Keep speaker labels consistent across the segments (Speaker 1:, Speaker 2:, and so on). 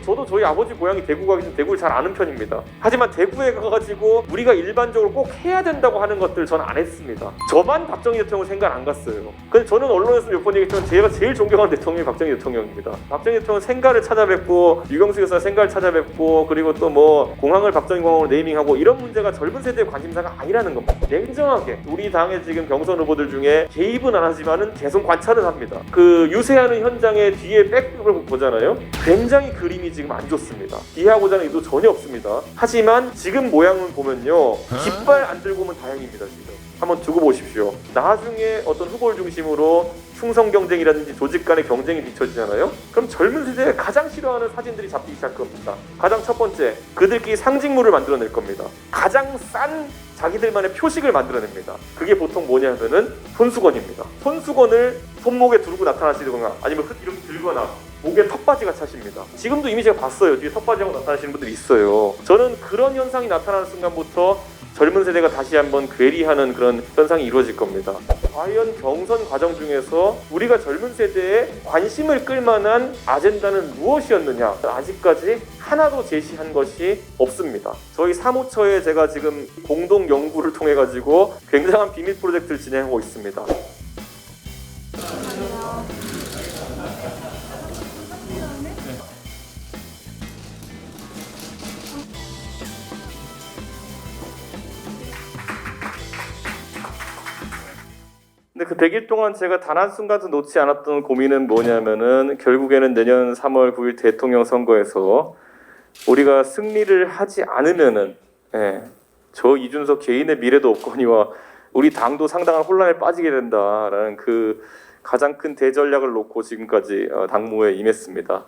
Speaker 1: 저도 저희 아버지 고향이 대구 가기 때문에 대구를 잘 아는 편입니다. 하지만 대구에 가가지고 우리가 일반적으로 꼭 해야 된다고 하는 것들 저는 안 했습니다. 저만 박정희 대통령 생각 안 갔어요. 근데 저는 언론에서 몇 번 얘기했지만 제가 제일 존경하는 대통령이 박정희 대통령입니다. 박정희 대통령 생가를 찾아뵙고 유경수 교사 생가를 찾아뵙고 그리고 또 뭐 공항을 박정희 공항으로 네이밍하고 이런 문제가 젊은 세대의 관심사가 아니라는 겁니다. 냉정하게 우리 당의 지금 경선 후보들 중에 개입은 안 하지만은 계속 관찰을 합니다. 그 유세하는 현장의 뒤에 백업을 보잖아요. 굉장히 그림이 지금 안 좋습니다. 이해하고자 하는 의도 전혀 없습니다. 하지만 지금 모양을 보면요, 깃발 안 들고 오면 다행입니다. 지금 한번 두고 보십시오. 나중에 어떤 후보를 중심으로 충성 경쟁이라든지 조직 간의 경쟁이 비춰지잖아요. 그럼 젊은 세대가 가장 싫어하는 사진들이 잡히기 시작할 겁니다. 가장 첫 번째, 그들끼리 상징물을 만들어낼 겁니다. 가장 싼 자기들만의 표식을 만들어냅니다. 그게 보통 뭐냐면은 손수건입니다. 손수건을 손목에 두르고 나타나시거나 아니면 이렇게 들거나 목에 턱받이가 차십니다. 지금도 이미 제가 봤어요. 뒤에 턱받이하고 나타나시는 분들이 있어요. 저는 그런 현상이 나타나는 순간부터 젊은 세대가 다시 한번 괴리하는 그런 현상이 이루어질 겁니다. 과연 경선 과정 중에서 우리가 젊은 세대에 관심을 끌만한 아젠다는 무엇이었느냐, 아직까지 하나도 제시한 것이 없습니다. 저희 사무처에 제가 지금 공동 연구를 통해 가지고 굉장한 비밀 프로젝트를 진행하고 있습니다. 근데 그 100일 동안 제가 단 한순간도 놓지 않았던 고민은 뭐냐면은 결국에는 내년 3월 9일 대통령 선거에서 우리가 승리를 하지 않으면은 저 이준석 개인의 미래도 없거니와 우리 당도 상당한 혼란에 빠지게 된다라는 그 가장 큰 대전략을 놓고 지금까지 당무에 임했습니다.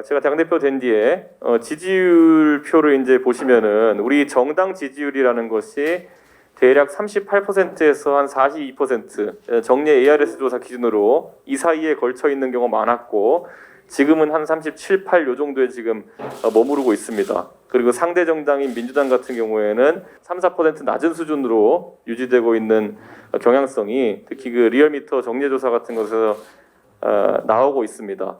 Speaker 1: 제가 당대표 된 뒤에 지지율표를 이제 보시면은 우리 정당 지지율이라는 것이 대략 38%에서 한 42% 정례 ARS 조사 기준으로 이 사이에 걸쳐 있는 경우가 많았고 지금은 한 37, 8 요 정도에 지금 머무르고 있습니다. 그리고 상대 정당인 민주당 같은 경우에는 3, 4% 낮은 수준으로 유지되고 있는 경향성이 특히 그 리얼미터 정례 조사 같은 것에서 나오고 있습니다.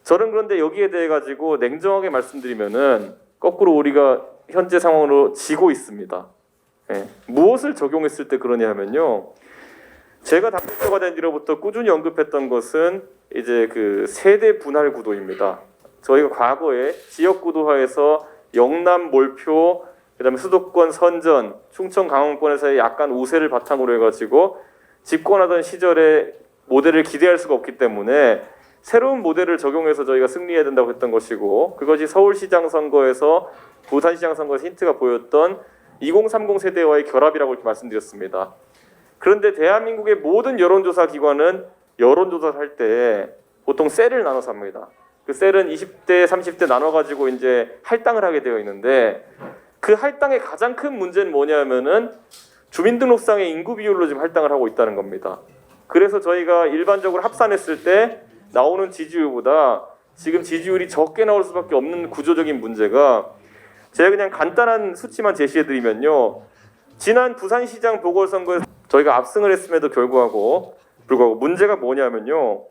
Speaker 1: 저는 그런데 여기에 대해 가지고 냉정하게 말씀드리면은 거꾸로 우리가 현재 상황으로 지고 있습니다. 무엇을 적용했을 때 그러냐면요. 제가 당대표가 된 뒤로부터 꾸준히 언급했던 것은 이제 그 세대 분할 구도입니다. 저희가 과거에 지역 구도화에서 영남 몰표, 그다음에 수도권 선전, 충청 강원권에서의 약간 우세를 바탕으로 해가지고 집권하던 시절에 모델을 기대할 수가 없기 때문에 새로운 모델을 적용해서 저희가 승리해야 된다고 했던 것이고 그것이 서울시장 선거에서 부산시장 선거에서 힌트가 보였던 2030 세대와의 결합이라고 이렇게 말씀드렸습니다. 그런데 대한민국의 모든 여론조사 기관은 여론조사를 할 때 보통 셀을 나눠서 합니다. 그 셀은 20대, 30대 나눠가지고 이제 할당을 하게 되어 있는데 그 할당의 가장 큰 문제는 뭐냐면은 주민등록상의 인구 비율로 지금 할당을 하고 있다는 겁니다. 그래서 저희가 일반적으로 합산했을 때 나오는 지지율보다 지금 지지율이 적게 나올 수밖에 없는 구조적인 문제가 제가 그냥 간단한 수치만 제시해드리면요. 지난 부산시장 보궐선거에서 저희가 압승을 했음에도 불구하고 문제가 뭐냐면요.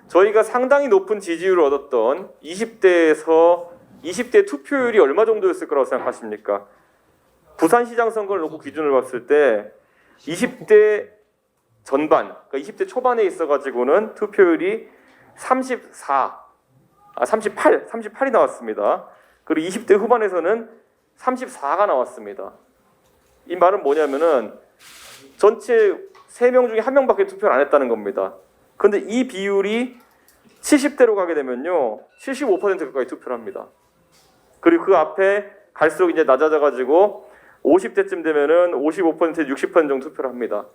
Speaker 1: 저희가 상당히 높은 지지율을 얻었던 20대 투표율이 얼마 정도였을 거라고 생각하십니까? 부산시장 선거를 놓고 기준을 봤을 때 20대 전반, 그러니까 20대 초반에 있어가지고는 투표율이 38이 나왔습니다. 그리고 20대 후반에서는 34가 나왔습니다. 이 말은 뭐냐면은 전체 3명 중에 1명밖에 투표를 안 했다는 겁니다. 그런데 이 비율이 70대로 가게 되면요. 75% 가까이 투표를 합니다. 그리고 그 앞에 갈수록 이제 낮아져가지고 50대쯤 되면은 55%, 60% 정도 투표를 합니다.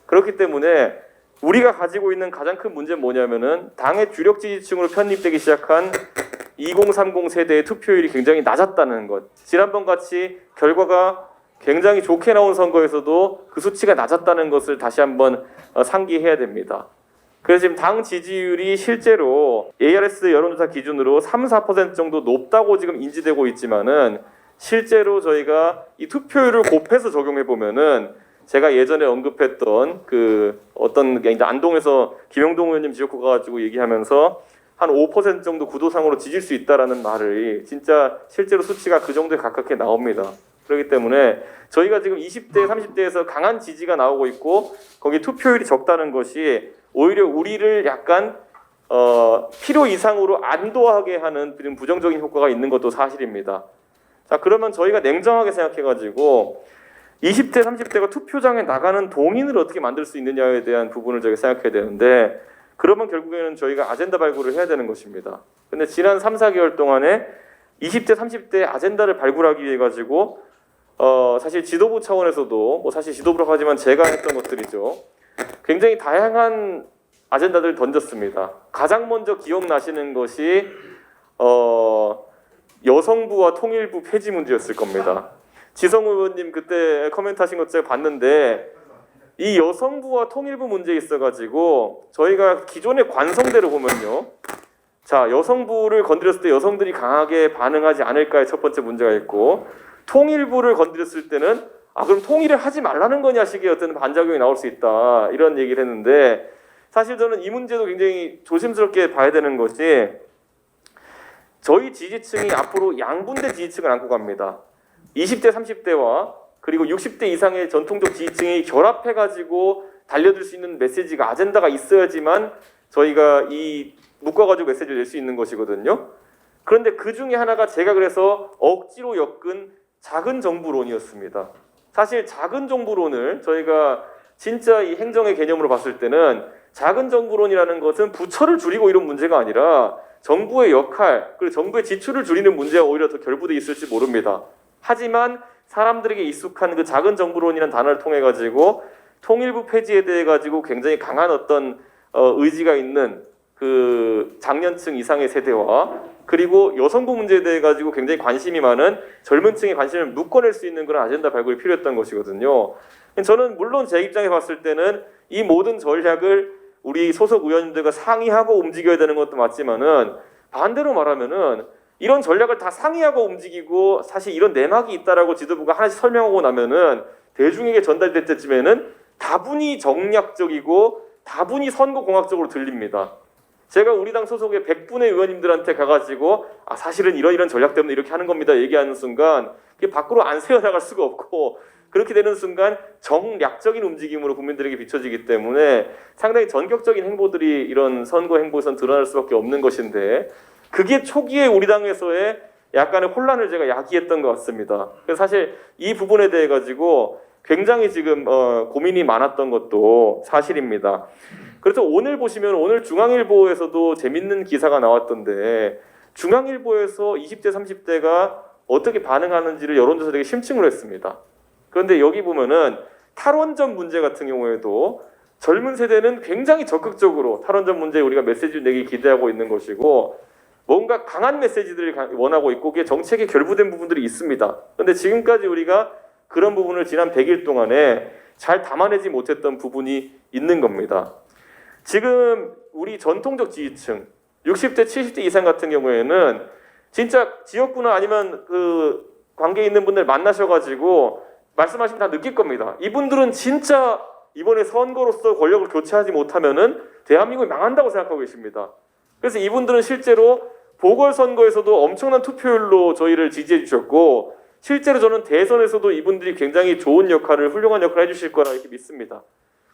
Speaker 1: 그렇기 때문에 우리가 가지고 있는 가장 큰 문제는 뭐냐면은 당의 주력 지지층으로 편입되기 시작한 2030 세대의 투표율이 굉장히 낮았다는 것. 지난번 같이 결과가 굉장히 좋게 나온 선거에서도 그 수치가 낮았다는 것을 다시 한번 상기해야 됩니다. 그래서 지금 당 지지율이 실제로 ARS 여론조사 기준으로 3, 4% 정도 높다고 지금 인지되고 있지만은 실제로 저희가 이 투표율을 곱해서 적용해 보면은 제가 예전에 언급했던 그 어떤 게 안동에서 김영동 의원님 지역구 가가지고 얘기하면서 한 5% 정도 구도상으로 지질 수 있다라는 말이 진짜 실제로 수치가 그 정도에 가깝게 나옵니다. 그렇기 때문에 저희가 지금 20대, 30대에서 강한 지지가 나오고 있고 거기 투표율이 적다는 것이 오히려 우리를 약간 필요 이상으로 안도하게 하는 부정적인 효과가 있는 것도 사실입니다. 자, 그러면 저희가 냉정하게 생각해가지고 20대, 30대가 투표장에 나가는 동인을 어떻게 만들 수 있느냐에 대한 부분을 저희가 생각해야 되는데 그러면 결국에는 저희가 아젠다 발굴을 해야 되는 것입니다. 근데 지난 3, 4개월 동안에 20대, 30대 아젠다를 발굴하기 위해 가지고 사실 지도부 차원에서도 사실 지도부라고 하지만 제가 했던 것들이죠. 굉장히 다양한 아젠다들을 던졌습니다. 가장 먼저 기억나시는 것이 여성부와 통일부 폐지 문제였을 겁니다. 지성 의원님 그때 코멘트하신 것 제가 봤는데 이 여성부와 통일부 문제에 있어가지고 저희가 기존의 관성대로 보면요, 자 여성부를 건드렸을 때 여성들이 강하게 반응하지 않을까의 첫 번째 문제가 있고 통일부를 건드렸을 때는 그럼 통일을 하지 말라는 거냐 식의 어떤 반작용이 나올 수 있다 이런 얘기를 했는데 사실 저는 이 문제도 굉장히 조심스럽게 봐야 되는 것이 저희 지지층이 앞으로 양분대 지지층을 안고 갑니다. 20대, 30대와 그리고 60대 이상의 전통적 지지층이 결합해가지고 달려들 수 있는 메시지가 아젠다가 있어야지만 저희가 이 묶어가지고 메시지를 낼 수 있는 것이거든요. 그런데 그 중에 하나가 제가 그래서 억지로 엮은 작은 정부론이었습니다. 사실 작은 정부론을 저희가 진짜 이 행정의 개념으로 봤을 때는 작은 정부론이라는 것은 부처를 줄이고 이런 문제가 아니라 정부의 역할 그리고 정부의 지출을 줄이는 문제가 오히려 더 결부돼 있을지 모릅니다. 하지만 사람들에게 익숙한 그 작은 정부론이라는 단어를 통해 가지고 통일부 폐지에 대해 가지고 굉장히 강한 어떤 의지가 있는 그 장년층 이상의 세대와 그리고 여성부 문제에 대해 가지고 굉장히 관심이 많은 젊은 층의 관심을 묶어낼 수 있는 그런 아젠다 발굴이 필요했던 것이거든요. 저는 물론 제 입장에 봤을 때는 이 모든 전략을 우리 소속 의원님들과 상의하고 움직여야 되는 것도 맞지만은 반대로 말하면은 이런 전략을 다 상의하고 움직이고 사실 이런 내막이 있다라고 지도부가 하나씩 설명하고 나면은 대중에게 전달될 때쯤에는 다분히 정략적이고 다분히 선거공학적으로 들립니다. 제가 우리 당 소속의 100분의 의원님들한테 가가지고 사실은 이런 전략 때문에 이렇게 하는 겁니다 얘기하는 순간 그게 밖으로 안 새어나갈 수가 없고 그렇게 되는 순간 정략적인 움직임으로 국민들에게 비춰지기 때문에 상당히 전격적인 행보들이 이런 선거 행보에선 드러날 수밖에 없는 것인데 그게 초기에 우리 당에서의 약간의 혼란을 제가 야기했던 것 같습니다. 그래서 사실 이 부분에 대해 가지고 굉장히 지금 고민이 많았던 것도 사실입니다. 그래서 오늘 보시면 오늘 중앙일보에서도 재밌는 기사가 나왔던데 중앙일보에서 20대 30대가 어떻게 반응하는지를 여론조사 되게 심층으로 했습니다. 그런데 여기 보면은 탈원전 문제 같은 경우에도 젊은 세대는 굉장히 적극적으로 탈원전 문제에 우리가 메시지를 내기 기대하고 있는 것이고 뭔가 강한 메시지들을 원하고 있고 그게 정책에 결부된 부분들이 있습니다. 그런데 지금까지 우리가 그런 부분을 지난 100일 동안에 잘 담아내지 못했던 부분이 있는 겁니다. 지금 우리 전통적 지지층 60대 70대 이상 같은 경우에는 진짜 지역구나 아니면 그 관계 있는 분들 만나셔가지고 말씀하시면 다 느낄 겁니다. 이분들은 진짜 이번에 선거로서 권력을 교체하지 못하면은 대한민국이 망한다고 생각하고 계십니다. 그래서 이분들은 실제로 보궐선거에서도 엄청난 투표율로 저희를 지지해 주셨고 실제로 저는 대선에서도 이분들이 굉장히 좋은 역할을 훌륭한 역할을 해주실 거라 이렇게 믿습니다.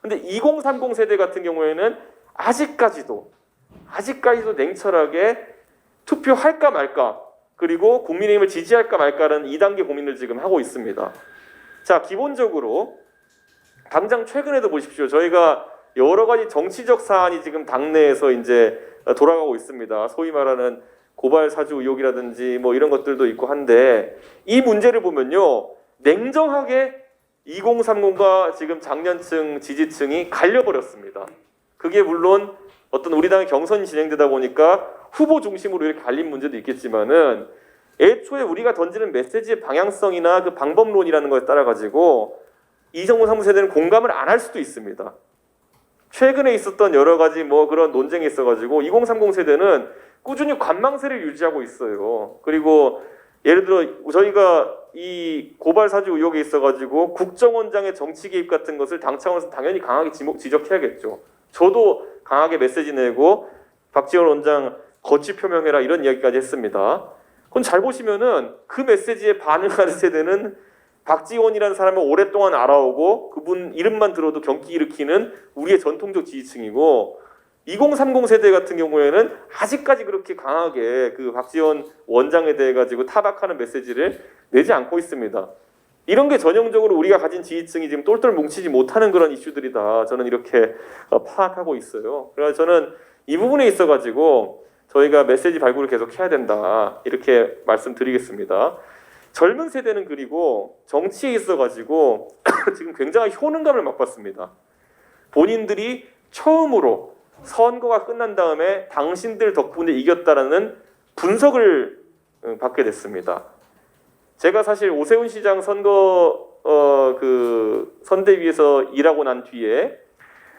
Speaker 1: 근데 2030 세대 같은 경우에는 아직까지도 냉철하게 투표할까 말까 그리고 국민의힘을 지지할까 말까라는 2단계 고민을 지금 하고 있습니다. 자, 기본적으로 당장 최근에도 보십시오. 저희가 여러 가지 정치적 사안이 지금 당내에서 이제 돌아가고 있습니다. 소위 말하는 고발 사주 의혹이라든지 뭐 이런 것들도 있고 한데 이 문제를 보면요. 냉정하게 2030과 지금 장년층 지지층이 갈려버렸습니다. 그게 물론 어떤 우리 당의 경선이 진행되다 보니까 후보 중심으로 이렇게 갈린 문제도 있겠지만은 애초에 우리가 던지는 메시지의 방향성이나 그 방법론이라는 것에 따라 가지고 2030 세대는 공감을 안 할 수도 있습니다. 최근에 있었던 여러 가지 뭐 그런 논쟁이 있어가지고 2030 세대는 꾸준히 관망세를 유지하고 있어요. 그리고 예를 들어 저희가 이 고발 사주 의혹에 있어가지고 국정원장의 정치 개입 같은 것을 당 차원에서 당연히 강하게 지적해야겠죠. 저도 강하게 메시지 내고 박지원 원장 거취 표명해라 이런 이야기까지 했습니다. 그건 잘 보시면은 그 메시지에 반응하는 세대는 박지원이라는 사람을 오랫동안 알아오고 그분 이름만 들어도 경기 일으키는 우리의 전통적 지지층이고 2030 세대 같은 경우에는 아직까지 그렇게 강하게 그 박지원 원장에 대해 가지고 타박하는 메시지를 내지 않고 있습니다. 이런 게 전형적으로 우리가 가진 지지층이 지금 똘똘 뭉치지 못하는 그런 이슈들이다. 저는 이렇게 파악하고 있어요. 그래서 저는 이 부분에 있어 가지고 저희가 메시지 발굴을 계속 해야 된다. 이렇게 말씀드리겠습니다. 젊은 세대는 그리고 정치에 있어 가지고 지금 굉장히 효능감을 맛봤습니다. 본인들이 처음으로 선거가 끝난 다음에 당신들 덕분에 이겼다라는 분석을 받게 됐습니다. 제가 사실 오세훈 시장 선거 선대위에서 일하고 난 뒤에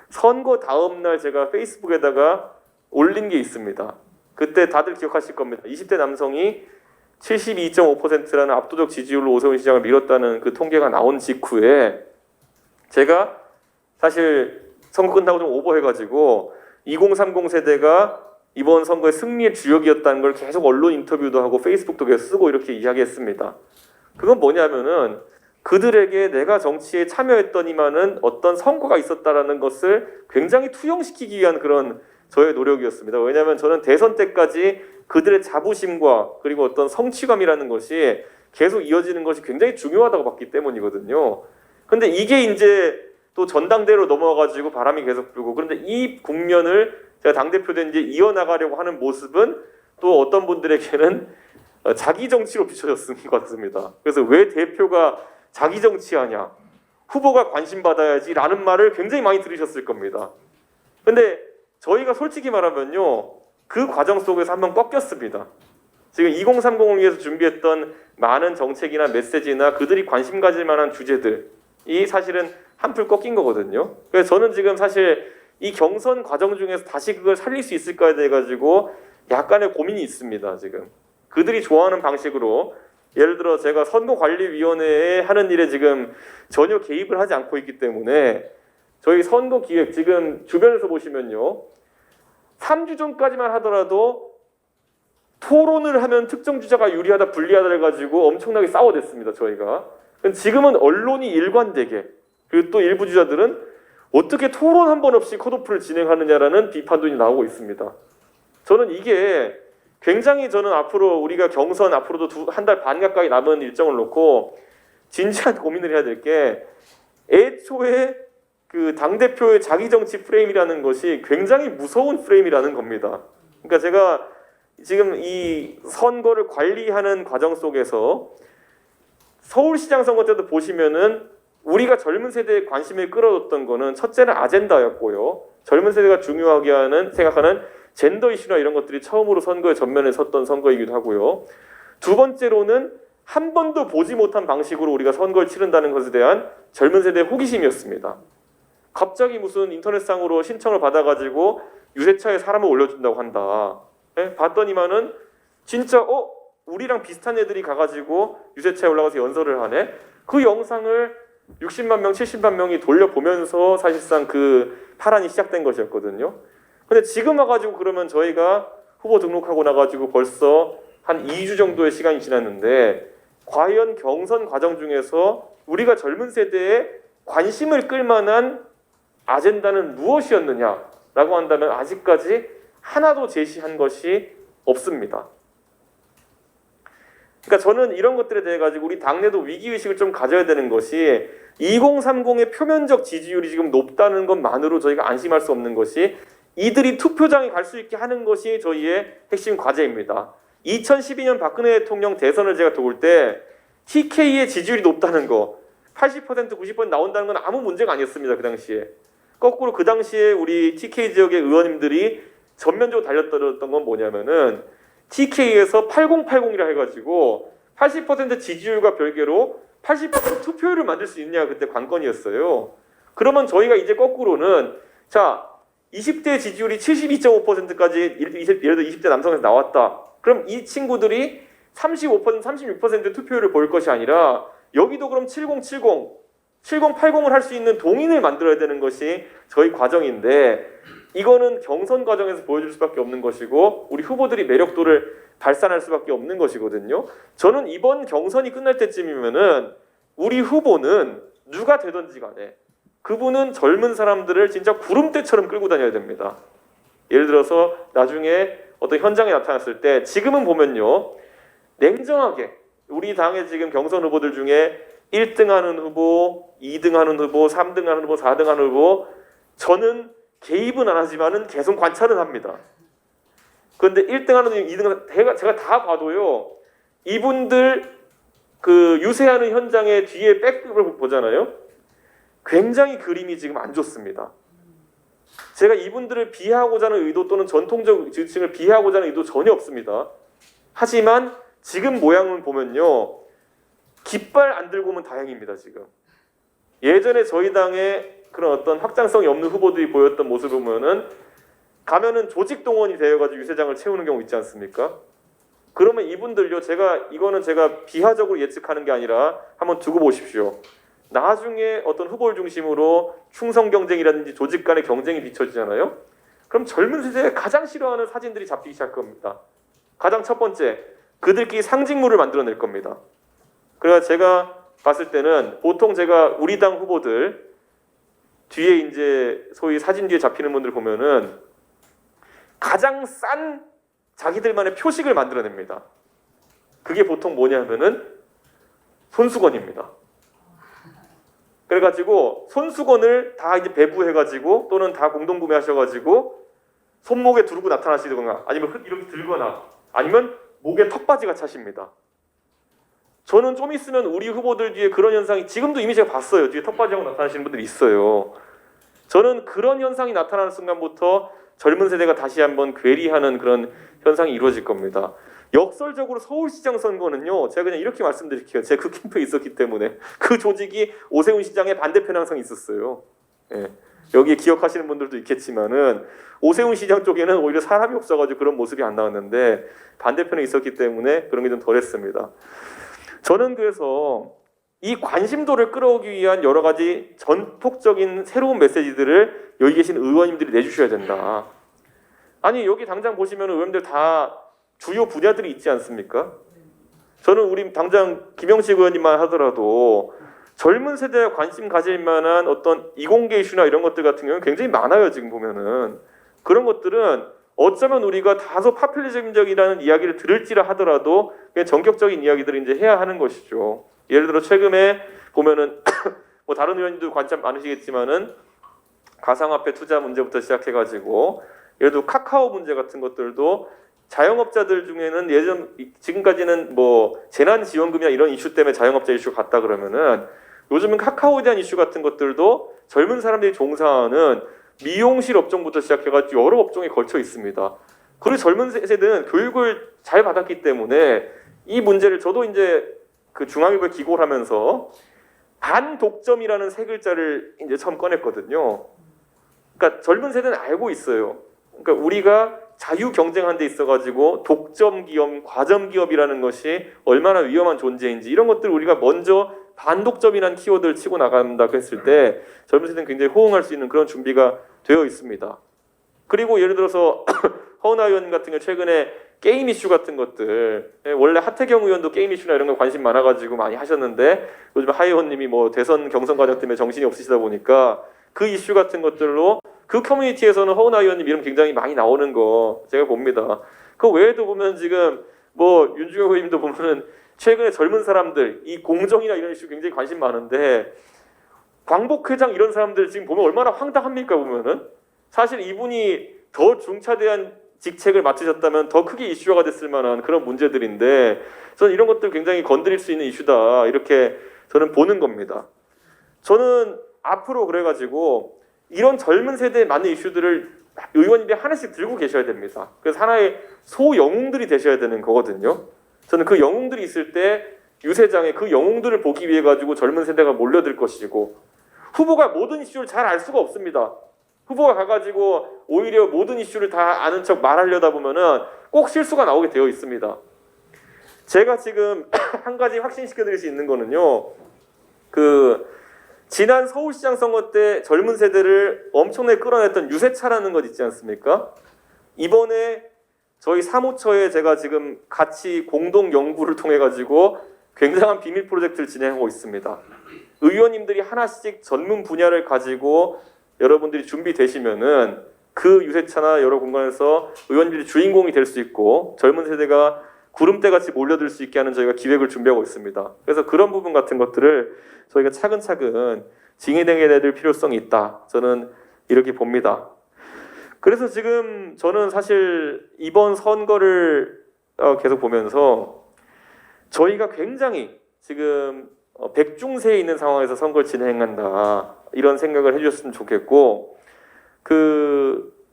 Speaker 1: 선거 다음 날 제가 페이스북에다가 올린 게 있습니다. 그때 다들 기억하실 겁니다. 20대 남성이 72.5%라는 압도적 지지율로 오세훈 시장을 밀었다는 그 통계가 나온 직후에 제가 사실 선거 끝나고 좀 오버해가지고 2030 세대가 이번 선거의 승리의 주역이었다는 걸 계속 언론 인터뷰도 하고 페이스북도 계속 쓰고 이렇게 이야기했습니다. 그건 뭐냐면은 그들에게 내가 정치에 참여했더니만은 어떤 성과가 있었다라는 것을 굉장히 투영시키기 위한 그런 저의 노력이었습니다. 왜냐하면 저는 대선 때까지 그들의 자부심과 그리고 어떤 성취감이라는 것이 계속 이어지는 것이 굉장히 중요하다고 봤기 때문이거든요. 근데 이게 이제 또 전당대로 넘어가가지고 바람이 계속 불고 그런데 이 국면을 제가 당대표 된 이제 이어나가려고 하는 모습은 또 어떤 분들에게는 자기 정치로 비춰졌을 것 같습니다. 그래서 왜 대표가 자기 정치하냐, 후보가 관심 받아야지 라는 말을 굉장히 많이 들으셨을 겁니다. 근데 저희가 솔직히 말하면요, 그 과정 속에서 한번 꺾였습니다. 지금 2030을 위해서 준비했던 많은 정책이나 메시지나 그들이 관심 가질 만한 주제들이 사실은 한풀 꺾인 거거든요. 그래서 저는 지금 사실 이 경선 과정 중에서 다시 그걸 살릴 수 있을까에 대해 가지고 약간의 고민이 있습니다. 지금 그들이 좋아하는 방식으로 예를 들어 제가 선거관리위원회에 하는 일에 지금 전혀 개입을 하지 않고 있기 때문에 저희 선거기획 지금 주변에서 보시면요, 3주 전까지만 하더라도 토론을 하면 특정 주자가 유리하다 불리하다 해가지고 엄청나게 싸워댔습니다. 저희가. 지금은 언론이 일관되게, 그리고 또 일부 주자들은 어떻게 토론 한 번 없이 컷오프를 진행하느냐라는 비판도 나오고 있습니다. 저는 이게 굉장히 저는 앞으로 우리가 경선 앞으로도 한 달 반 가까이 남은 일정을 놓고 진지한 고민을 해야 될 게, 애초에 그 당대표의 자기정치 프레임이라는 것이 굉장히 무서운 프레임이라는 겁니다. 그러니까 제가 지금 이 선거를 관리하는 과정 속에서 서울시장 선거 때도 보시면은 우리가 젊은 세대의 관심을 끌어줬던 거는 첫째는 아젠다였고요. 젊은 세대가 중요하게 생각하는 젠더 이슈나 이런 것들이 처음으로 선거의 전면에 섰던 선거이기도 하고요. 두 번째로는 한 번도 보지 못한 방식으로 우리가 선거를 치른다는 것에 대한 젊은 세대의 호기심이었습니다. 갑자기 무슨 인터넷상으로 신청을 받아가지고 유세차에 사람을 올려준다고 한다. 네? 봤더니만은 진짜 우리랑 비슷한 애들이 가가지고 유세차에 올라가서 연설을 하네. 그 영상을 60만 명, 70만 명이 돌려보면서 사실상 그 파란이 시작된 것이었거든요. 근데 지금 와가지고 그러면 저희가 후보 등록하고 나가지고 벌써 한 2주 정도의 시간이 지났는데 과연 경선 과정 중에서 우리가 젊은 세대에 관심을 끌만한 아젠다는 무엇이었느냐라고 한다면 아직까지 하나도 제시한 것이 없습니다. 그러니까 저는 이런 것들에 대해 가지고 우리 당내도 위기의식을 좀 가져야 되는 것이 2030의 표면적 지지율이 지금 높다는 것만으로 저희가 안심할 수 없는 것이 이들이 투표장에 갈 수 있게 하는 것이 저희의 핵심 과제입니다. 2012년 박근혜 대통령 대선을 제가 도울 때 TK의 지지율이 높다는 거 80% 90% 나온다는 건 아무 문제가 아니었습니다. 그 당시에. 거꾸로 그 당시에 우리 TK 지역의 의원님들이 전면적으로 달렸던 건 뭐냐면은 TK에서 8080이라 해가지고 80% 지지율과 별개로 80% 투표율을 만들 수 있느냐 그때 관건이었어요. 그러면 저희가 이제 거꾸로는 자 20대 지지율이 72.5%까지 예를 들어 20대 남성에서 나왔다. 그럼 이 친구들이 35%, 36% 투표율을 볼 것이 아니라 여기도 그럼 7080을 할 수 있는 동인을 만들어야 되는 것이 저희 과정인데 이거는 경선 과정에서 보여줄 수밖에 없는 것이고 우리 후보들이 매력도를 발산할 수밖에 없는 것이거든요. 저는 이번 경선이 끝날 때쯤이면은 우리 후보는 누가 되든지 간에 그분은 젊은 사람들을 진짜 구름대처럼 끌고 다녀야 됩니다. 예를 들어서 나중에 어떤 현장에 나타났을 때 지금은 보면요. 냉정하게 우리 당의 지금 경선 후보들 중에 1등 하는 후보, 2등 하는 후보, 3등 하는 후보, 4등 하는 후보 저는 개입은 안 하지만은 계속 관찰은 합니다. 그런데 1등 하는 후보, 2등 하는 제가 다 봐도요. 이분들 그 유세하는 현장의 뒤에 백업을 보잖아요. 굉장히 그림이 지금 안 좋습니다. 제가 이분들을 비하하고자 하는 의도 또는 전통적 지지층을 비하하고자 하는 의도 전혀 없습니다. 하지만 지금 모양을 보면요. 깃발 안 들고 오면 다행입니다. 지금. 예전에 저희 당의 그런 어떤 확장성이 없는 후보들이 보였던 모습을 보면은 가면은 조직 동원이 되어가지고 유세장을 채우는 경우 있지 않습니까? 그러면 이분들요. 이거는 제가 비하적으로 예측하는 게 아니라 한번 두고 보십시오. 나중에 어떤 후보를 중심으로 충성 경쟁이라든지 조직 간의 경쟁이 비춰지잖아요. 그럼 젊은 세대가 가장 싫어하는 사진들이 잡히기 시작할 겁니다. 가장 첫 번째, 그들끼리 상징물을 만들어낼 겁니다. 그래서 제가 봤을 때는 보통 제가 우리 당 후보들 뒤에 이제 소위 사진 뒤에 잡히는 분들 보면은 가장 싼 자기들만의 표식을 만들어냅니다. 그게 보통 뭐냐면은 손수건입니다. 그래가지고 손수건을 다 이제 배부해가지고 또는 다 공동구매하셔가지고 손목에 두르고 나타나시거나 아니면 이렇게 들거나 아니면 목에 턱받이가 차십니다. 저는 좀 있으면 우리 후보들 뒤에 그런 현상이 지금도 이미 제가 봤어요. 뒤에 턱받이하고 나타나시는 분들이 있어요. 저는 그런 현상이 나타나는 순간부터 젊은 세대가 다시 한번 괴리하는 그런 현상이 이루어질 겁니다. 역설적으로 서울시장 선거는요. 제가 그냥 이렇게 말씀드릴게요. 제가 그 캠프에 있었기 때문에 그 조직이 오세훈 시장의 반대편 항상 있었어요. 예. 여기에 기억하시는 분들도 있겠지만은 오세훈 시장 쪽에는 오히려 사람이 없어가지고 그런 모습이 안 나왔는데 반대편에 있었기 때문에 그런 게 좀 덜했습니다. 저는 그래서 이 관심도를 끌어오기 위한 여러 가지 전폭적인 새로운 메시지들을 여기 계신 의원님들이 내주셔야 된다. 아니 여기 당장 보시면 의원님들 다 주요 분야들이 있지 않습니까? 저는 우리 당장 김영식 의원님만 하더라도 젊은 세대가 관심 가질 만한 어떤 이공계 이슈나 이런 것들 같은 경우는 굉장히 많아요. 지금 보면은 그런 것들은 어쩌면 우리가 다소 파퓰리즘적이라는 이야기를 들을지라 하더라도 그냥 전격적인 이야기들을 이제 해야 하는 것이죠. 예를 들어 최근에 보면은 뭐 다른 의원님도 관심 많으시겠지만은 가상화폐 투자 문제부터 시작해가지고 예를 들어 카카오 문제 같은 것들도 자영업자들 중에는 지금까지는 뭐 재난지원금이나 이런 이슈 때문에 자영업자 이슈 갔다 그러면은 요즘은 카카오에 대한 이슈 같은 것들도 젊은 사람들이 종사하는 미용실 업종부터 시작해가지고 여러 업종에 걸쳐 있습니다. 그리고 젊은 세대는 교육을 잘 받았기 때문에 이 문제를 저도 이제 그 중앙일보에 기고를 하면서 반독점이라는 세 글자를 이제 처음 꺼냈거든요. 그러니까 젊은 세대는 알고 있어요. 그러니까 우리가 자유 경쟁하는 데 있어가지고 독점 기업, 과점 기업이라는 것이 얼마나 위험한 존재인지 이런 것들을 우리가 먼저 반독점이라는 키워드를 치고 나간다고 했을 때 젊은 세대는 굉장히 호응할 수 있는 그런 준비가 되어 있습니다. 그리고 예를 들어서 허은하 의원 같은 경우 최근에 게임 이슈 같은 것들 원래 하태경 의원도 게임 이슈나 이런 거 관심 많아가지고 많이 하셨는데 요즘 하 의원님이 뭐 대선 경선 과정 때문에 정신이 없으시다 보니까 그 이슈 같은 것들로 그 커뮤니티에서는 허은하 의원님 이름 굉장히 많이 나오는 거 제가 봅니다. 그 외에도 보면 지금 뭐 윤중현 의원님도 보면은 최근에 젊은 사람들 이 공정이나 이런 이슈 굉장히 관심 많은데 광복 회장 이런 사람들 지금 보면 얼마나 황당합니까 보면은 사실 이분이 더 중차대한 직책을 맡으셨다면 더 크게 이슈화가 됐을 만한 그런 문제들인데 저는 이런 것들 굉장히 건드릴 수 있는 이슈다 이렇게 저는 보는 겁니다. 저는 앞으로 그래가지고 이런 젊은 세대에 맞는 이슈들을 의원님들이 하나씩 들고 계셔야 됩니다. 그래서 하나의 소영웅들이 되셔야 되는 거거든요. 저는 그 영웅들이 있을 때 유세장에 그 영웅들을 보기 위해 가지고 젊은 세대가 몰려들 것이고 후보가 모든 이슈를 잘 알 수가 없습니다. 후보가 가가지고 오히려 모든 이슈를 다 아는 척 말하려다 보면은 꼭 실수가 나오게 되어 있습니다. 제가 지금 한 가지 확신시켜드릴 수 있는 거는요. 그 지난 서울시장 선거 때 젊은 세대를 엄청나게 끌어냈던 유세차라는 것 있지 않습니까? 이번에 저희 사무처에 제가 지금 같이 공동 연구를 통해 가지고 굉장한 비밀 프로젝트를 진행하고 있습니다. 의원님들이 하나씩 전문 분야를 가지고 여러분들이 준비되시면은 그 유세차나 여러 공간에서 의원님들이 주인공이 될 수 있고 젊은 세대가 구름대같이 몰려들 수 있게 하는 저희가 기획을 준비하고 있습니다. 그래서 그런 부분 같은 것들을 저희가 차근차근 진행해야 될 필요성이 있다. 저는 이렇게 봅니다. 그래서 지금 저는 사실 이번 선거를 계속 보면서 저희가 굉장히 지금 백중세에 있는 상황에서 선거를 진행한다. 이런 생각을 해주셨으면 좋겠고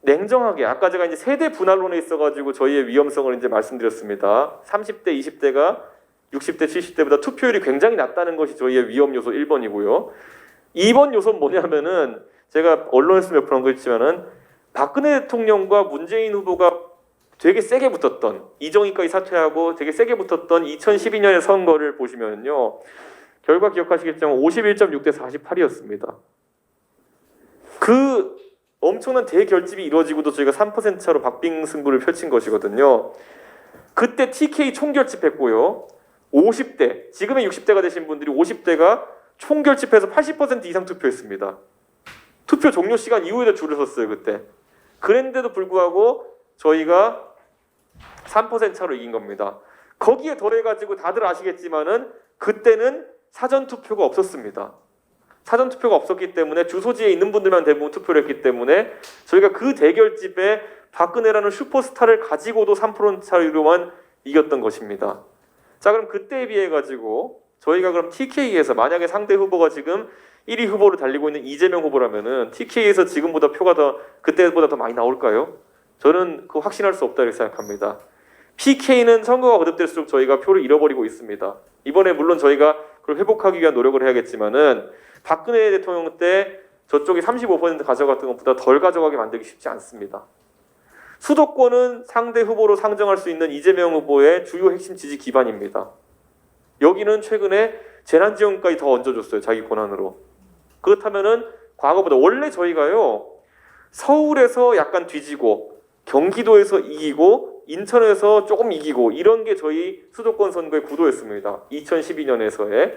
Speaker 1: 냉정하게 아까 제가 이제 세대 분할론에 있어가지고 저희의 위험성을 이제 말씀드렸습니다. 30대, 20대가 60대, 70대보다 투표율이 굉장히 낮다는 것이 저희의 위험 요소 1번이고요. 2번 요소는 뭐냐면은 제가 언론에서 몇 번 언급했지만은 박근혜 대통령과 문재인 후보가 되게 세게 붙었던 이정희까지 사퇴하고 되게 세게 붙었던 2012년의 선거를 보시면요. 결과 기억하시겠지만 51.6대 48이었습니다. 그 엄청난 대결집이 이루어지고도 저희가 3% 차로 박빙 승부를 펼친 것이거든요. 그때 TK 총결집했고요. 50대, 지금의 60대가 되신 분들이 50대가 총결집해서 80% 이상 투표했습니다. 투표 종료 시간 이후에도 줄을 섰어요, 그때. 그랬는데도 불구하고 저희가 3% 차로 이긴 겁니다. 거기에 더해가지고 다들 아시겠지만은 그때는 사전투표가 없었습니다. 사전투표가 없었기 때문에 주소지에 있는 분들만 대부분 투표를 했기 때문에 저희가 그 대결집에 박근혜라는 슈퍼스타를 가지고도 3% 차이로만 이겼던 것입니다. 자, 그럼 그때에 비해 가지고 저희가 그럼 TK에서 만약에 상대 후보가 지금 1위 후보를 달리고 있는 이재명 후보라면은 TK에서 지금보다 표가 더 그때보다 더 많이 나올까요? 저는 그 확신할 수 없다고 생각합니다. PK는 선거가 거듭될수록 저희가 표를 잃어버리고 있습니다. 이번에 물론 저희가 그걸 회복하기 위한 노력을 해야겠지만은 박근혜 대통령 때 저쪽이 35% 가져갔던 것보다 덜 가져가게 만들기 쉽지 않습니다. 수도권은 상대 후보로 상정할 수 있는 이재명 후보의 주요 핵심 지지 기반입니다. 여기는 최근에 재난지원까지 더 얹어줬어요. 자기 권한으로. 그렇다면은 과거보다 원래 저희가요. 서울에서 약간 뒤지고 경기도에서 이기고 인천에서 조금 이기고 이런 게 저희 수도권 선거의 구도였습니다. 2012년에서의.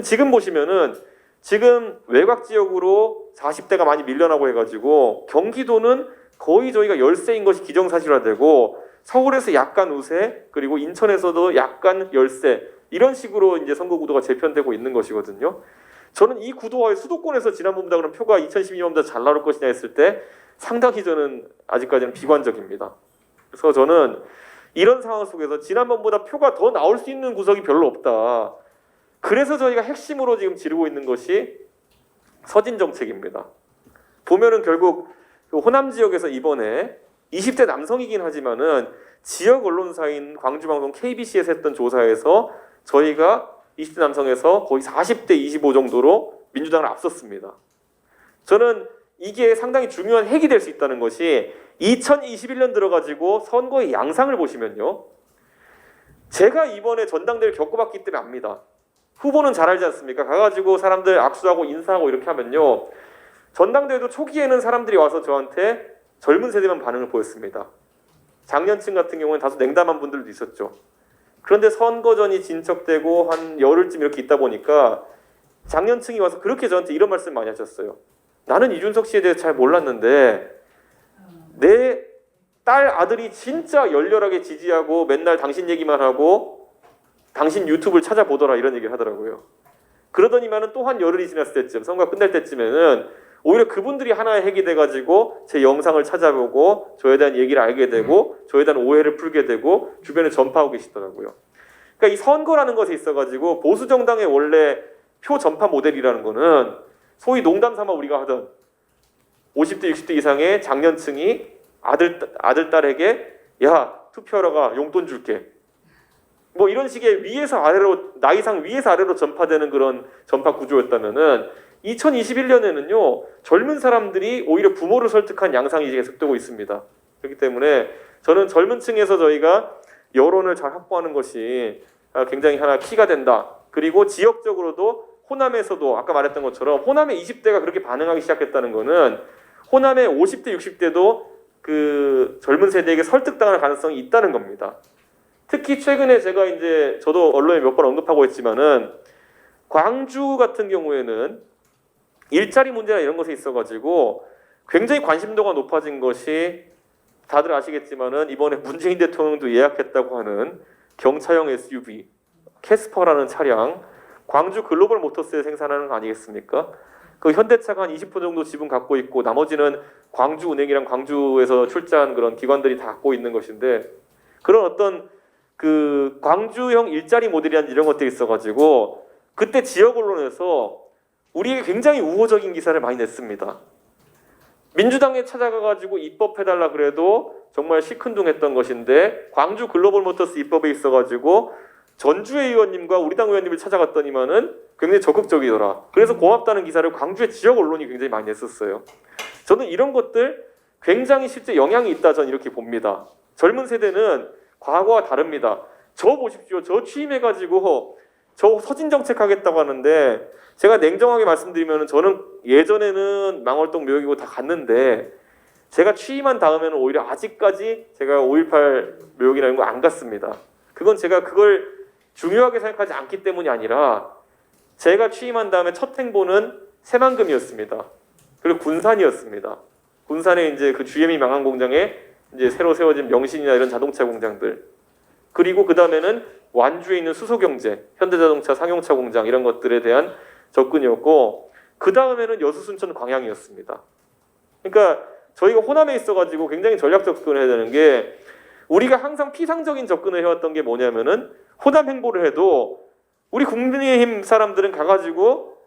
Speaker 1: 지금 보시면은 지금 외곽 지역으로 40대가 많이 밀려나고 해가지고 경기도는 거의 저희가 열세인 것이 기정사실화되고 서울에서 약간 우세 그리고 인천에서도 약간 열세 이런 식으로 이제 선거 구도가 재편되고 있는 것이거든요. 저는 이 구도와의 수도권에서 지난번보다 그럼 표가 2012년보다 잘 나올 것이냐 했을 때 상당히 저는 아직까지는 비관적입니다. 그래서 저는 이런 상황 속에서 지난번보다 표가 더 나올 수 있는 구석이 별로 없다. 그래서 저희가 핵심으로 지금 지르고 있는 것이 서진 정책입니다. 보면은 결국 호남 지역에서 이번에 20대 남성이긴 하지만은 지역 언론사인 광주방송 KBC에서 했던 조사에서 저희가 20대 남성에서 거의 40대 25 정도로 민주당을 앞섰습니다. 저는 이게 상당히 중요한 핵이 될 수 있다는 것이 2021년 들어가지고 선거의 양상을 보시면요. 제가 이번에 전당대회를 겪어봤기 때문에 압니다. 후보는 잘 알지 않습니까? 가가지고 사람들 악수하고 인사하고 이렇게 하면요. 전당대회도 초기에는 사람들이 와서 저한테 젊은 세대만 반응을 보였습니다. 장년층 같은 경우는 다소 냉담한 분들도 있었죠. 그런데 선거전이 진척되고 한 열흘쯤 이렇게 있다 보니까 장년층이 와서 그렇게 저한테 이런 말씀 많이 하셨어요. 나는 이준석 씨에 대해서 잘 몰랐는데 내 딸 아들이 진짜 열렬하게 지지하고 맨날 당신 얘기만 하고 당신 유튜브를 찾아보더라 이런 얘기를 하더라고요. 그러더니만은 또 한 열흘이 지났을 때쯤 선거가 끝날 때쯤에는 오히려 그분들이 하나의 핵이 돼가지고 제 영상을 찾아보고 저에 대한 얘기를 알게 되고 저에 대한 오해를 풀게 되고 주변에 전파하고 계시더라고요. 그러니까 이 선거라는 것에 있어가지고 보수 정당의 원래 표 전파 모델이라는 거는 소위 농담 삼아 우리가 하던 50대 60대 이상의 장년층이 아들 딸에게 야 투표하러 가 용돈 줄게 뭐 이런 식의 위에서 아래로 나이상 위에서 아래로 전파되는 그런 전파 구조였다면은 2021년에는요 젊은 사람들이 오히려 부모를 설득한 양상이 계속되고 있습니다. 그렇기 때문에 저는 젊은 층에서 저희가 여론을 잘 확보하는 것이 굉장히 하나 키가 된다. 그리고 지역적으로도 호남에서도 아까 말했던 것처럼 호남의 20대가 그렇게 반응하기 시작했다는 거는 호남의 50대, 60대도 그 젊은 세대에게 설득당할 가능성이 있다는 겁니다. 특히 최근에 제가 이제 저도 언론에 몇 번 언급하고 있지만은 광주 같은 경우에는 일자리 문제나 이런 것에 있어가지고 굉장히 관심도가 높아진 것이 다들 아시겠지만은 이번에 문재인 대통령도 예약했다고 하는 경차형 SUV 캐스퍼라는 차량 광주 글로벌 모터스에 생산하는 거 아니겠습니까? 그 현대차가 한 20% 정도 지분 갖고 있고 나머지는 광주은행이랑 광주에서 출자한 그런 기관들이 다 갖고 있는 것인데 그런 어떤 그 광주형 일자리 모델이란 이런 것들이 있어가지고 그때 지역 언론에서 우리에게 굉장히 우호적인 기사를 많이 냈습니다. 민주당에 찾아가가지고 입법해달라 그래도 정말 시큰둥했던 것인데 광주 글로벌 모터스 입법에 있어가지고 전주의 의원님과 우리 당 의원님을 찾아갔더니만은 굉장히 적극적이더라. 그래서 고맙다는 기사를 광주의 지역 언론이 굉장히 많이 냈었어요. 저는 이런 것들 굉장히 실제 영향이 있다 저는 이렇게 봅니다. 젊은 세대는 과거와 다릅니다. 저 보십시오. 저 취임해가지고 저 서진 정책 하겠다고 하는데 제가 냉정하게 말씀드리면 저는 예전에는 망월동 묘역이고 다 갔는데 제가 취임한 다음에는 오히려 아직까지 제가 5.18 묘역이나 이런 거 안 갔습니다. 그건 제가 그걸 중요하게 생각하지 않기 때문이 아니라 제가 취임한 다음에 첫 행보는 새만금이었습니다. 그리고 군산이었습니다. 군산에 이제 그 GM이 망한 공장에 이제 새로 세워진 명신이나 이런 자동차 공장들. 그리고 그 다음에는 완주에 있는 수소경제, 현대자동차 상용차 공장 이런 것들에 대한 접근이었고 그 다음에는 여수, 순천, 광양이었습니다. 그러니까 저희가 호남에 있어가지고 굉장히 전략 접근을 해야 되는 게 우리가 항상 피상적인 접근을 해왔던 게 뭐냐면은 호남 행보를 해도 우리 국민의힘 사람들은 가가지고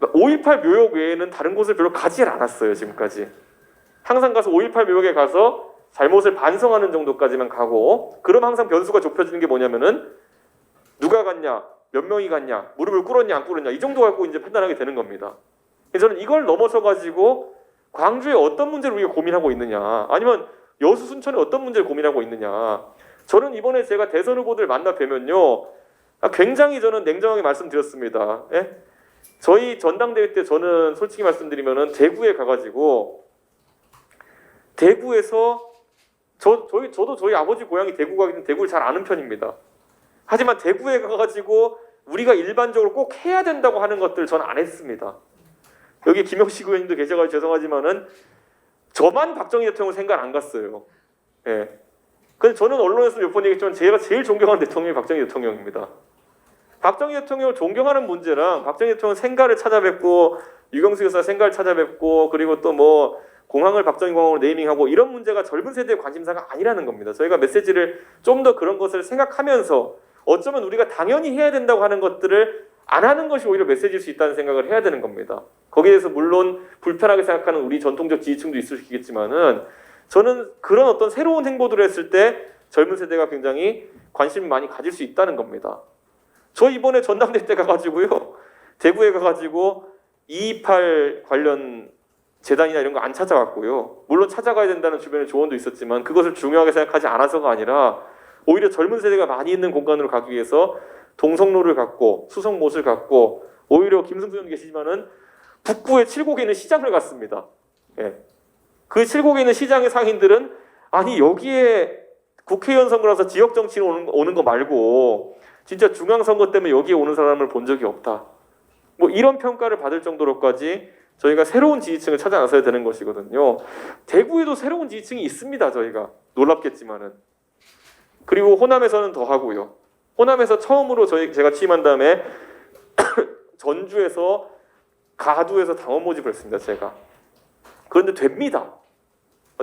Speaker 1: 5.18 묘역 외에는 다른 곳을 별로 가지 않았어요. 지금까지. 항상 가서 5.18 묘역에 가서 잘못을 반성하는 정도까지만 가고 그럼 항상 변수가 좁혀지는 게 뭐냐면은 누가 갔냐, 몇 명이 갔냐, 무릎을 꿇었냐 안 꿇었냐 이 정도 갖고 이제 판단하게 되는 겁니다. 그래서 저는 이걸 넘어서 가지고 광주에 어떤 문제를 우리가 고민하고 있느냐 아니면 여수, 순천에 어떤 문제를 고민하고 있느냐 저는 이번에 제가 대선 후보들 만나 뵈면요 굉장히 저는 냉정하게 말씀드렸습니다. 예? 저희 전당대회 때 저는 솔직히 말씀드리면은 대구에 가가지고 대구에서 저도 저희 아버지 고향이 대구가 있는 대구를 잘 아는 편입니다. 하지만 대구에 가가지고 우리가 일반적으로 꼭 해야 된다고 하는 것들 저는 안 했습니다. 여기 김영식 의원님도 계셔가지고 죄송하지만은 저만 박정희 대통령 생각 안 갔어요. 예. 근데 저는 언론에서 몇 번 얘기했지만 제가 제일 존경하는 대통령이 박정희 대통령입니다. 박정희 대통령을 존경하는 문제랑 박정희 대통령 생가를 찾아뵙고 유경수 여사 생가를 찾아뵙고 그리고 또 뭐 공항을 박정희 공항으로 네이밍하고 이런 문제가 젊은 세대의 관심사가 아니라는 겁니다. 저희가 메시지를 좀 더 그런 것을 생각하면서 어쩌면 우리가 당연히 해야 된다고 하는 것들을 안 하는 것이 오히려 메시지일 수 있다는 생각을 해야 되는 겁니다. 거기에 대해서 물론 불편하게 생각하는 우리 전통적 지지층도 있을 수 있겠지만은 저는 그런 어떤 새로운 행보들을 했을 때 젊은 세대가 굉장히 관심을 많이 가질 수 있다는 겁니다. 저 이번에 전당대회 때 가가지고요. 대구에 가가지고 228 관련 재단이나 이런 거 안 찾아갔고요. 물론 찾아가야 된다는 주변의 조언도 있었지만 그것을 중요하게 생각하지 않아서가 아니라 오히려 젊은 세대가 많이 있는 공간으로 가기 위해서 동성로를 갖고 수성못을 갖고 오히려 김승수 의원 계시지만은 북구에 칠곡에 있는 시장을 갔습니다. 예. 그 칠곡에 있는 시장의 상인들은 아니 여기에 국회의원 선거라서 지역 정치인 오는 거 말고 진짜 중앙선거 때문에 여기에 오는 사람을 본 적이 없다. 뭐 이런 평가를 받을 정도로까지 저희가 새로운 지지층을 찾아 나서야 되는 것이거든요. 대구에도 새로운 지지층이 있습니다. 저희가 놀랍겠지만은. 그리고 호남에서는 더 하고요. 호남에서 처음으로 제가 취임한 다음에 전주에서 가두에서 당원 모집을 했습니다. 제가. 그런데 됩니다.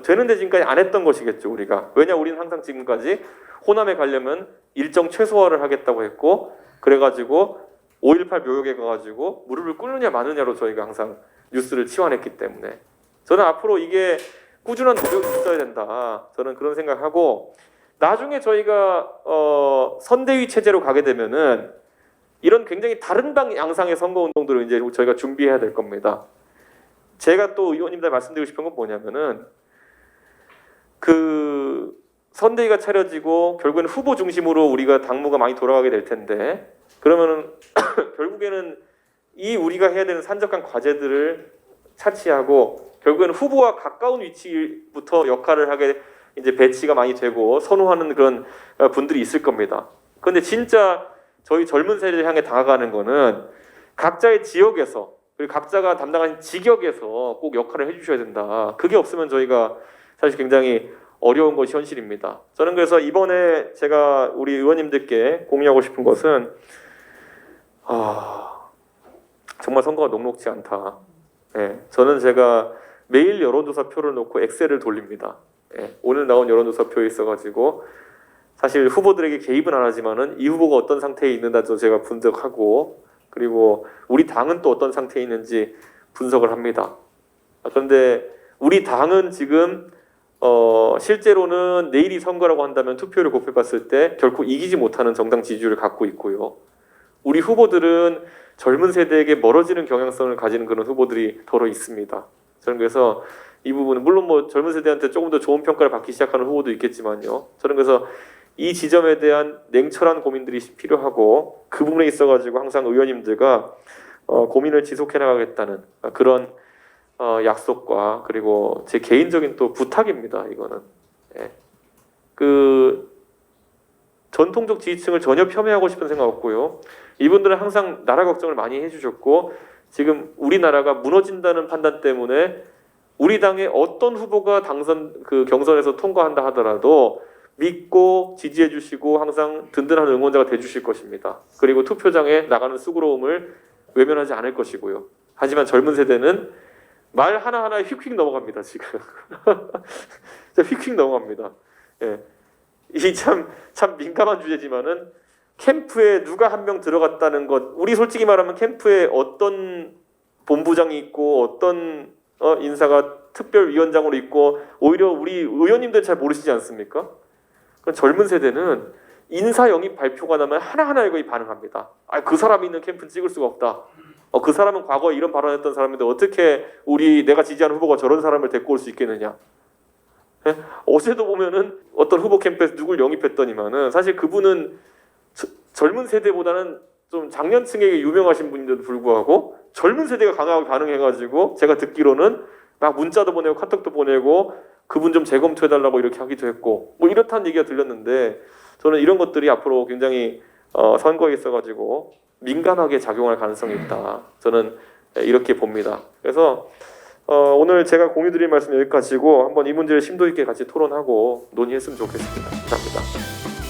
Speaker 1: 되는데 지금까지 안 했던 것이겠죠. 우리가. 왜냐 우리는 항상 지금까지 호남에 가려면 일정 최소화를 하겠다고 했고 그래가지고 5.18 묘역에 가가지고 무릎을 꿇느냐 마느냐로 저희가 항상 뉴스를 치환했기 때문에 저는 앞으로 이게 꾸준한 노력이 있어야 된다. 저는 그런 생각하고 나중에 저희가 선대위 체제로 가게 되면은 이런 굉장히 다른 양상의 선거운동들을 이제 저희가 준비해야 될 겁니다. 제가 또 의원님들 말씀드리고 싶은 건 뭐냐면은 그 선대위가 차려지고 결국에는 후보 중심으로 우리가 당무가 많이 돌아가게 될 텐데 그러면은 결국에는 이 우리가 해야 되는 산적한 과제들을 차치하고 결국에는 후보와 가까운 위치부터 역할을 하게 이제 배치가 많이 되고 선호하는 그런 분들이 있을 겁니다. 그런데 진짜 저희 젊은 세대를 향해 다가가는 거는 각자의 지역에서 그리고 각자가 담당하는 직역에서 꼭 역할을 해주셔야 된다. 그게 없으면 저희가 사실 굉장히 어려운 것이 현실입니다. 저는 그래서 이번에 제가 우리 의원님들께 공유하고 싶은 것은 정말 선거가 녹록지 않다. 예, 저는 제가 매일 여론조사 표를 놓고 엑셀을 돌립니다. 예, 오늘 나온 여론조사 표에 있어가지고 사실 후보들에게 개입은 안 하지만은 이 후보가 어떤 상태에 있는지도 제가 분석하고 그리고 우리 당은 또 어떤 상태에 있는지 분석을 합니다. 그런데 우리 당은 지금 실제로는 내일이 선거라고 한다면 투표를 곱해봤을 때 결코 이기지 못하는 정당 지지율을 갖고 있고요. 우리 후보들은 젊은 세대에게 멀어지는 경향성을 가지는 그런 후보들이 더러 있습니다. 저는 그래서 이 부분은 물론 뭐 젊은 세대한테 조금 더 좋은 평가를 받기 시작하는 후보도 있겠지만요. 저는 그래서 이 지점에 대한 냉철한 고민들이 필요하고 그 부분에 있어가지고 항상 의원님들과 고민을 지속해 나가겠다는 그런 약속과 그리고 제 개인적인 또 부탁입니다. 이거는 그 전통적 지지층을 전혀 폄훼하고 싶은 생각 없고요. 이분들은 항상 나라 걱정을 많이 해주셨고 지금 우리나라가 무너진다는 판단 때문에 우리 당의 어떤 후보가 경선에서 통과한다 하더라도 믿고 지지해 주시고 항상 든든한 응원자가 돼 주실 것입니다. 그리고 투표장에 나가는 수고로움을 외면하지 않을 것이고요. 하지만 젊은 세대는 말 하나하나에 휙휙 넘어갑니다. 지금 휙휙 넘어갑니다. 예. 이 참 민감한 주제지만은 캠프에 누가 한 명 들어갔다는 것, 우리 솔직히 말하면 캠프에 어떤 본부장이 있고 어떤 인사가 특별위원장으로 있고 오히려 우리 의원님들 잘 모르시지 않습니까? 젊은 세대는 인사 영입 발표가 나면 하나하나에 거의 반응합니다. 그 사람이 있는 캠프는 찍을 수가 없다. 그 사람은 과거에 이런 발언했던 사람인데 어떻게 내가 지지하는 후보가 저런 사람을 데리고 올 수 있겠느냐. 어제도 보면은 어떤 후보 캠프에서 누굴 영입했더니만은 사실 그분은 젊은 세대보다는 좀 장년층에게 유명하신 분인데도 불구하고 젊은 세대가 강하게 반응해가지고 제가 듣기로는 막 문자도 보내고 카톡도 보내고 그분 좀 재검토해달라고 이렇게 하기도 했고 뭐 이렇다는 얘기가 들렸는데 저는 이런 것들이 앞으로 굉장히 선거에 있어가지고 민감하게 작용할 가능성이 있다. 저는 이렇게 봅니다. 그래서 오늘 제가 공유드릴 말씀 여기까지고 한번 이 문제를 심도 있게 같이 토론하고 논의했으면 좋겠습니다. 감사합니다.